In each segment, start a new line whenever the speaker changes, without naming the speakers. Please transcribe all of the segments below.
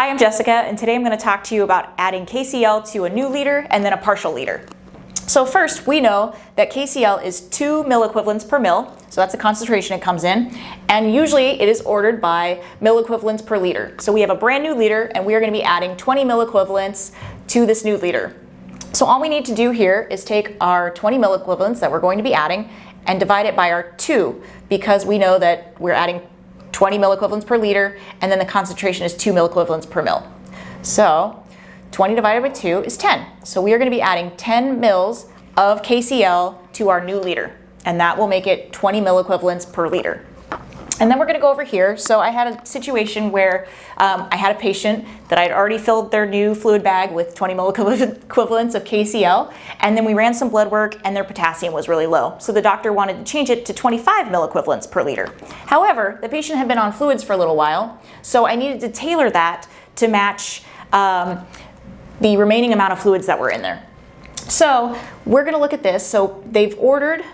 Hi, I'm Jessica, and today I'm going to talk to you about adding KCl to a new liter and then a partial liter. So first, we know that KCl is 2 milliequivalents per mil, so that's the concentration it comes in, and usually it is ordered by milliequivalents per liter. So we have a brand new liter, and we are going to be adding 20 milliequivalents to this new liter. So all we need to do here is take our 20 milliequivalents that we're going to be adding and divide it by our 2, because we know that we're adding 20 milliequivalents per liter, and then the concentration is 2 milliequivalents per mil. So 20 divided by 2 is 10. So we are going to be adding 10 mils of KCl to our new liter, and that will make it 20 milliequivalents per liter. And then we're going to go over here. So I had a situation where I had a patient that I'd already filled their new fluid bag with 20 milliequivalents of KCl, and then we ran some blood work and their potassium was really low. So the doctor wanted to change it to 25 milliequivalents per liter. However, the patient had been on fluids for a little while, so I needed to tailor that to match the remaining amount of fluids that were in there. So we're going to look at this. So they've ordered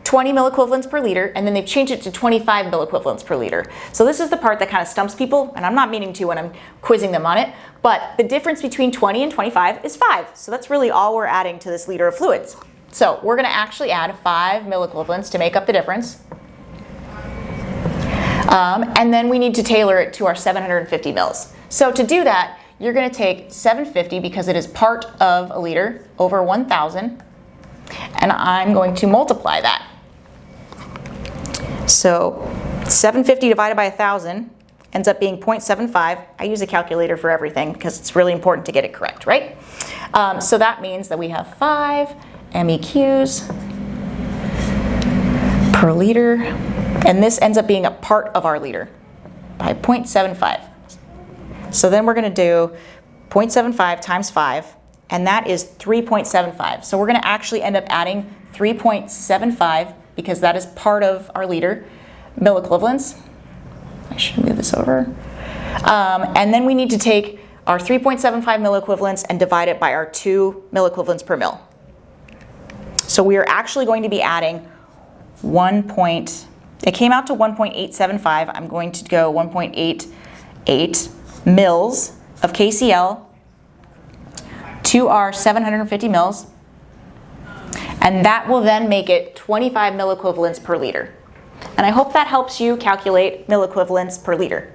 20 milliequivalents per liter, and then they've changed it to 25 milliequivalents per liter. So this is the part that kind of stumps people, and I'm not meaning to when I'm quizzing them on it, but the difference between 20 and 25 is 5. So that's really all we're adding to this liter of fluids. So we're going to actually add 5 milliequivalents to make up the difference. And then we need to tailor it to our 750 mils. So to do that, you're going to take 750, because it is part of a liter, over 1,000, and I'm going to multiply that. So 750 divided by 1,000 ends up being 0.75. I use a calculator for everything because it's really important to get it correct, right? So that means that we have 5 MEQs per liter, and this ends up being a part of our liter by 0.75. So then we're going to do 0.75 times 5, and that is 3.75. So we're going to actually end up adding 3.75, because that is part of our liter, milliequivalents. I should move this over. And then we need to take our 3.75 milliequivalents and divide it by our 2 milliequivalents per mil. So we are actually going to be adding it came out to 1.875. I'm going to go 1.88 mils of KCl to our 750 mils. And that will then make it 25 milliequivalents per liter. And I hope that helps you calculate milliequivalents per liter.